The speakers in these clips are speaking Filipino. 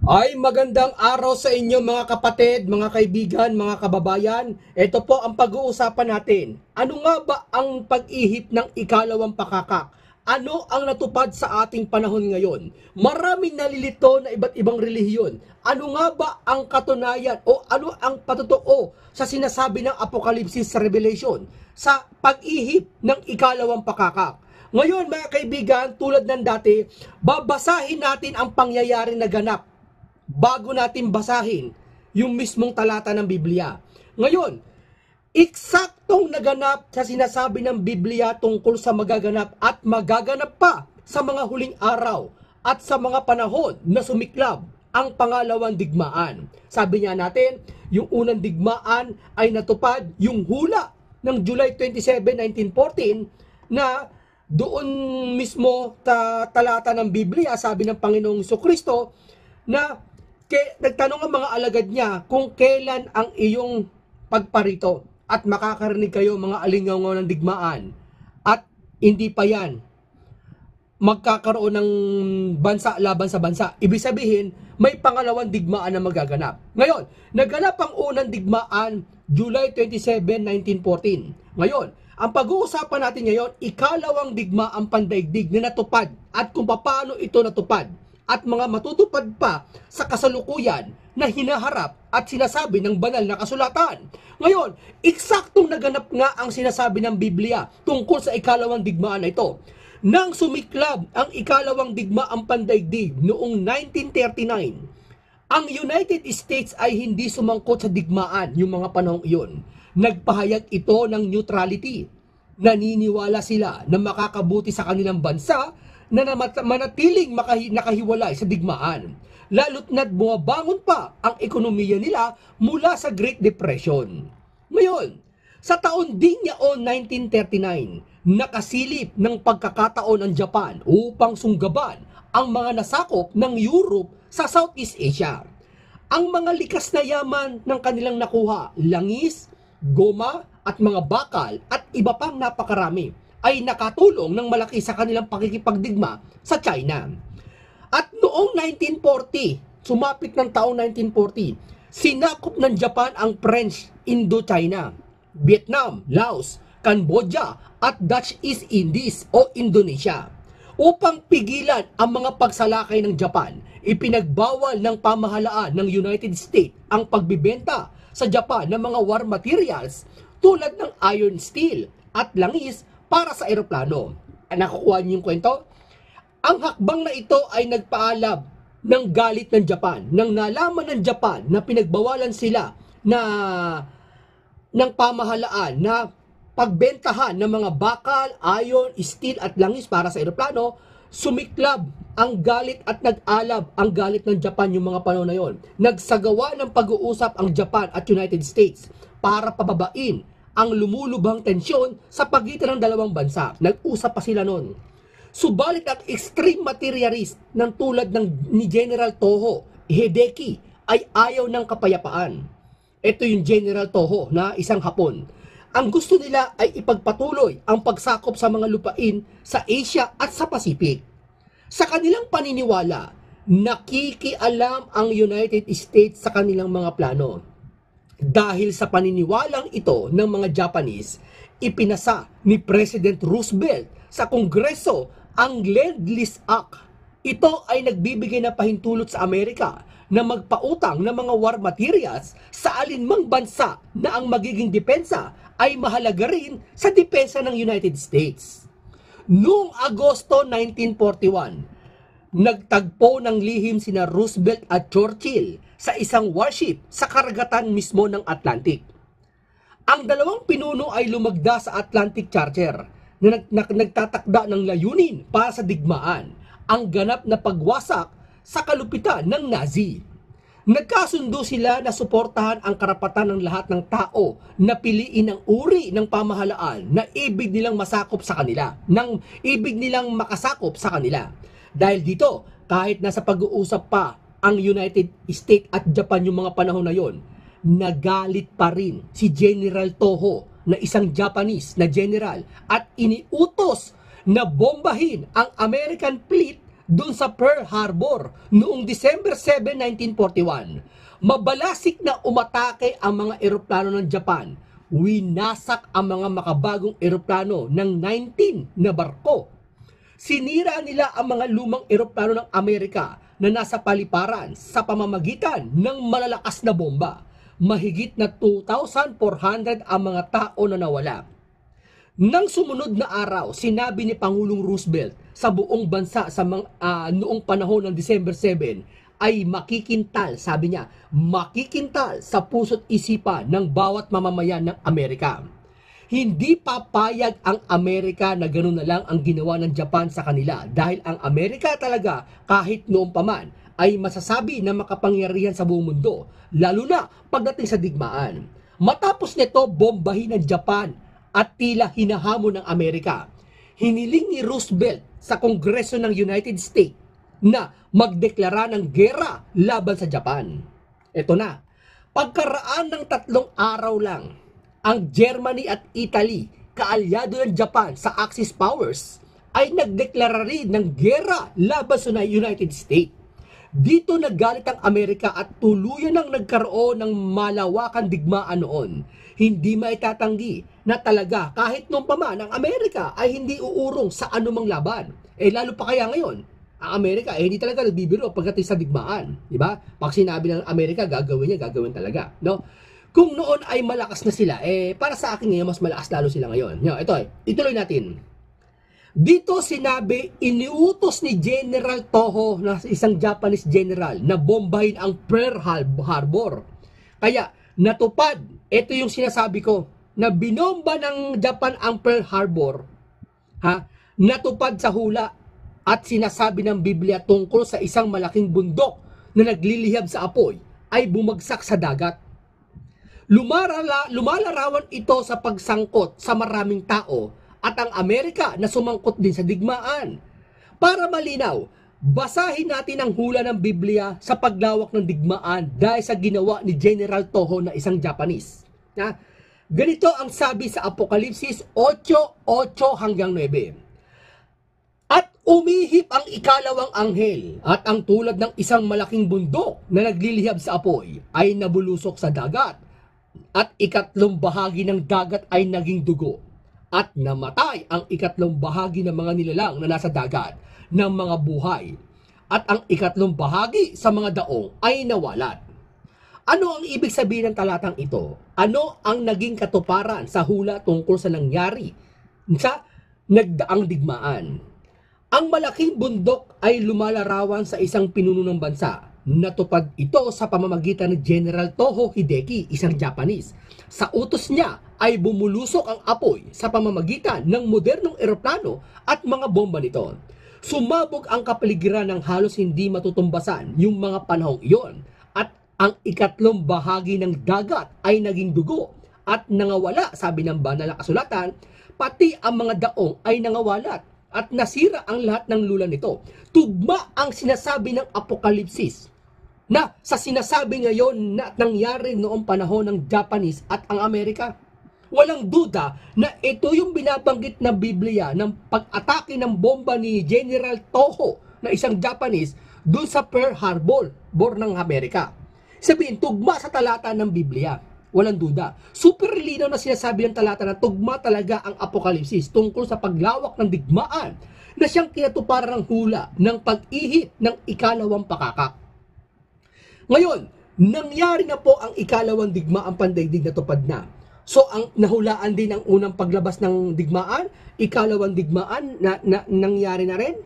Ay magandang araw sa inyo mga kapatid, mga kaibigan, mga kababayan. Ito po ang pag-uusapan natin. Ano nga ba ang pag-ihip ng ikalawang pakakak? Ano ang natupad sa ating panahon ngayon? Maraming nalilito na iba't ibang relihiyon. Ano nga ba ang katunayan o ano ang patotoo sa sinasabi ng Apokalipsis sa Revelation sa pag-ihip ng ikalawang pakakak? Ngayon mga kaibigan, tulad ng dati, babasahin natin ang pangyayaring naganap bago natin basahin yung mismong talata ng Biblia. Ngayon, eksaktong naganap sa sinasabi ng Biblia tungkol sa magaganap at magaganap pa sa mga huling araw at sa mga panahon na sumiklab ang pangalawang digmaan. Sabi niya natin, yung unang digmaan ay natupad yung hula ng July 27, 1914 na doon mismo talata ng Biblia, sabi ng Panginoong Jesucristo na nagtanong ang mga alagad niya kung kailan ang iyong pagparito at makakarinig kayo mga alingaw ng digmaan at hindi pa yan magkakaroon ng bansa laban sa bansa. Ibig sabihin, may pangalawang digmaan na magaganap. Ngayon, naganap ang unang digmaan July 27, 1914. Ngayon, ang pag-uusapan natin ngayon, ikalawang digmaang pandaigdig na natupad at kung paano ito natupad at mga matutupad pa sa kasalukuyan na hinaharap at sinasabi ng banal na kasulatan. Ngayon, eksaktong naganap nga ang sinasabi ng Biblia tungkol sa ikalawang digmaan na ito. Nang sumiklab ang ikalawang digmaang pandaigdig noong 1939, ang United States ay hindi sumangkot sa digmaan yung mga panahong iyon. Nagpahayag ito ng neutrality. Naniniwala sila na makakabuti sa kanilang bansa na manatiling nakahiwalay sa digmaan, lalo't na't bumabangon pa ang ekonomiya nila mula sa Great Depression. Ngayon, sa taon ding yaon 1939, nakasilip ng pagkakataon ang Japan upang sunggaban ang mga nasakop ng Europe sa Southeast Asia. Ang mga likas na yaman ng kanilang nakuha, langis, goma at mga bakal at iba pang napakarami ay nakatulong ng malaki sa kanilang pakikipagdigma sa China. At noong 1940, sumapit ng taong 1940, sinakop ng Japan ang French Indochina, Vietnam, Laos, Cambodia at Dutch East Indies o Indonesia. Upang pigilan ang mga pagsalakay ng Japan, ipinagbawal ng pamahalaan ng United States ang pagbibenta sa Japan ng mga war materials tulad ng iron steel at langis para sa eroplano. Nakukuha niyo yung kwento? Ang hakbang na ito ay nagpaalab ng galit ng Japan. Nang nalaman ng Japan na pinagbawalan sila ng pamahalaan na pagbentahan ng mga bakal, iron, steel at langis para sa eroplano, sumiklab ang galit at nag-alab ang galit ng Japan yung mga panahon na yon. Nagsagawa ng pag-uusap ang Japan at United States para pababain ang lumulubhang tensyon sa pagitan ng dalawang bansa. Nag-usap pa sila noon. Subalit ang extreme materialist ng tulad ni General Toho Hideki ay ayaw ng kapayapaan. Ito yung General Toho na isang Hapon. Ang gusto nila ay ipagpatuloy ang pagsakop sa mga lupain sa Asia at sa Pacific. Sa kanilang paniniwala, nakikialam ang United States sa kanilang mga plano. Dahil sa paniniwalang ito ng mga Japanese, ipinasa ni President Roosevelt sa Kongreso ang Lend-Lease Act. Ito ay nagbibigay ng pahintulot sa Amerika na magpautang ng mga war materials sa alinmang bansa na ang magiging depensa ay mahalaga rin sa depensa ng United States. Noong Agosto 1941, nagtagpo ng lihim sina Roosevelt at Churchill sa isang warship sa karagatan mismo ng Atlantic. Ang dalawang pinuno ay lumagda sa Atlantic Charter na nagtatakda ng layunin para sa digmaan, ang ganap na pagwasak sa kalupitan ng Nazi. Nagkasundo sila na suportahan ang karapatan ng lahat ng tao na piliin ang uri ng pamahalaan na ibig nilang masakop sa kanila, ibig nilang makasakop sa kanila. Dahil dito, kahit nasa pag-uusap pa ang United States at Japan yung mga panahon na yon, nagalit pa rin si General Toho na isang Japanese na general at iniutos na bombahin ang American fleet doon sa Pearl Harbor noong December 7, 1941. Mabalasik na umatake ang mga eroplano ng Japan. Winasak ang mga makabagong eroplano ng 19 na barko. Sinira nila ang mga lumang eroplano ng Amerika na nasa paliparan sa pamamagitan ng malalakas na bomba. Mahigit na 2,400 ang mga tao na nawala. Nang sumunod na araw, sinabi ni Pangulong Roosevelt sa buong bansa sa noong panahon ng December 7 ay makikintal, sabi niya, makikintal sa puso't isipan ng bawat mamamayan ng Amerika. Hindi papayag ang Amerika na gano'n na lang ang ginawa ng Japan sa kanila dahil ang Amerika talaga kahit noong paman ay masasabi na makapangyarihan sa buong mundo, lalo na pagdating sa digmaan. Matapos nito, bombahin ng Japan at tila hinahamon ng Amerika. Hiniling ni Roosevelt sa Kongreso ng United States na magdeklara ng gera laban sa Japan. Ito na, pagkaraan ng 3 araw lang, ang Germany at Italy, kaalyado ng Japan sa Axis powers, ay nagdeklara rin ng gera laban sa United States. Dito nagalit ang Amerika at tuluyan nang nagkaroon ng malawakan digmaan noon. Hindi maitatanggi na talaga kahit noong paman ang Amerika ay hindi uurong sa anumang laban. Lalo pa kaya ngayon, ang Amerika hindi talaga nagbibiro pagdating sa digmaan, di ba? Pag sinabi ng Amerika gagawin niya, gagawin talaga, no? Kung noon ay malakas na sila, para sa akin ngayon mas malakas lalo sila ngayon. Ito ituloy natin. Dito sinabi, iniutos ni General Toho na isang Japanese general na bombahin ang Pearl Harbor. Kaya natupad, ito yung sinasabi ko, na binomba ng Japan ang Pearl Harbor, natupad sa hula at sinasabi ng Biblia tungkol sa isang malaking bundok na naglilihab sa apoy ay bumagsak sa dagat. Lumalarawan ito sa pagsangkot sa maraming tao at ang Amerika na sumangkot din sa digmaan. Para malinaw, basahin natin ang hula ng Biblia sa paglawak ng digmaan dahil sa ginawa ni General Toho na isang Japanese. Ganito ang sabi sa Apokalipsis 8:8 hanggang 9. At umihip ang ikalawang anghel at ang tulad ng isang malaking bundok na naglilihab sa apoy ay nabulusok sa dagat at ikatlong bahagi ng dagat ay naging dugo. At namatay ang ikatlong bahagi ng mga nilalang na nasa dagat ng mga buhay. At ang ikatlong bahagi sa mga daong ay nawalat. Ano ang ibig sabihin ng talatang ito? Ano ang naging katuparan sa hula tungkol sa nangyari sa nagdaang digmaan? Ang malaking bundok ay lumalarawan sa isang pinuno ng bansa. Natupad ito sa pamamagitan ni General Toho Hideki, isang Japanese. Sa utos niya ay bumulusok ang apoy sa pamamagitan ng modernong eroplano at mga bomba nito. Sumabog ang kapaligiran ng halos hindi matutumbasan yung mga panahong iyon at ang ikatlong bahagi ng dagat ay naging dugo at nangawala, sabi ng banal na kasulatan, pati ang mga daong ay nangawalat at nasira ang lahat ng lula nito. Tugma ang sinasabi ng Apokalipsis na sa sinasabi ngayon na nangyari noong panahon ng Japanese at ang Amerika. Walang duda na ito yung binabanggit na Biblia ng pag-atake ng bomba ni General Toho na isang Japanese doon sa Pearl Harbor ng Amerika. Sabihin, tugma sa talata ng Biblia. Walang duda. Super linaw na sinasabi ng talata na tugma talaga ang Apokalipsis tungkol sa paglawak ng digmaan na siyang kinatuparan ng hula ng pag-ihip ng ikalawang pakakak. Ngayon, nangyari na po ang ikalawang digmaang pandaigdig na tupad na. So, ang nahulaan din ang unang paglabas ng digmaan, ikalawang digmaan na nangyari na rin.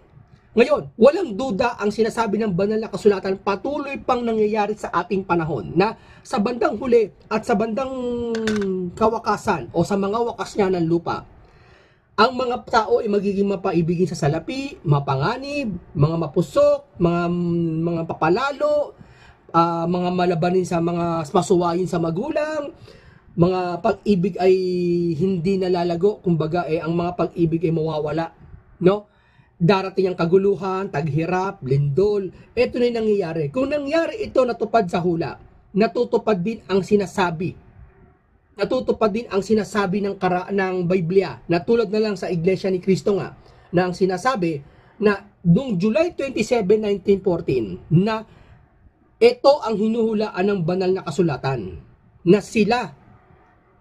Ngayon, walang duda ang sinasabi ng banal na kasulatan patuloy pang nangyayari sa ating panahon na sa bandang huli at sa bandang kawakasan o sa mga wakas niya ng lupa, ang mga tao ay magiging mapaibigin sa salapi, mapanganib, mga mapusok, mga papalalo, mga malabanin sa mga masuwayin sa magulang, mga pag-ibig ay hindi nalalago, kumbaga ang mga pag-ibig ay mawawala, no? Darating ang kaguluhan, taghirap, lindol, ito na yung nangyayari. Kung nangyari ito natupad sa hula, natutupad din ang sinasabi. Natutupad din ang sinasabi ng Biblia, na tulad na lang sa Iglesia ni Cristo nga, na ang sinasabi na noong July 27, 1914 na ito ang hinuhulaan ng banal na kasulatan na sila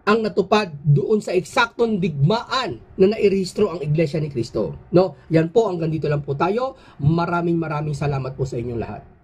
ang natupad doon sa eksaktong digmaan na nairehistro ang Iglesia ni Cristo. No? Yan po, hanggang dito lang po tayo. Maraming salamat po sa inyong lahat.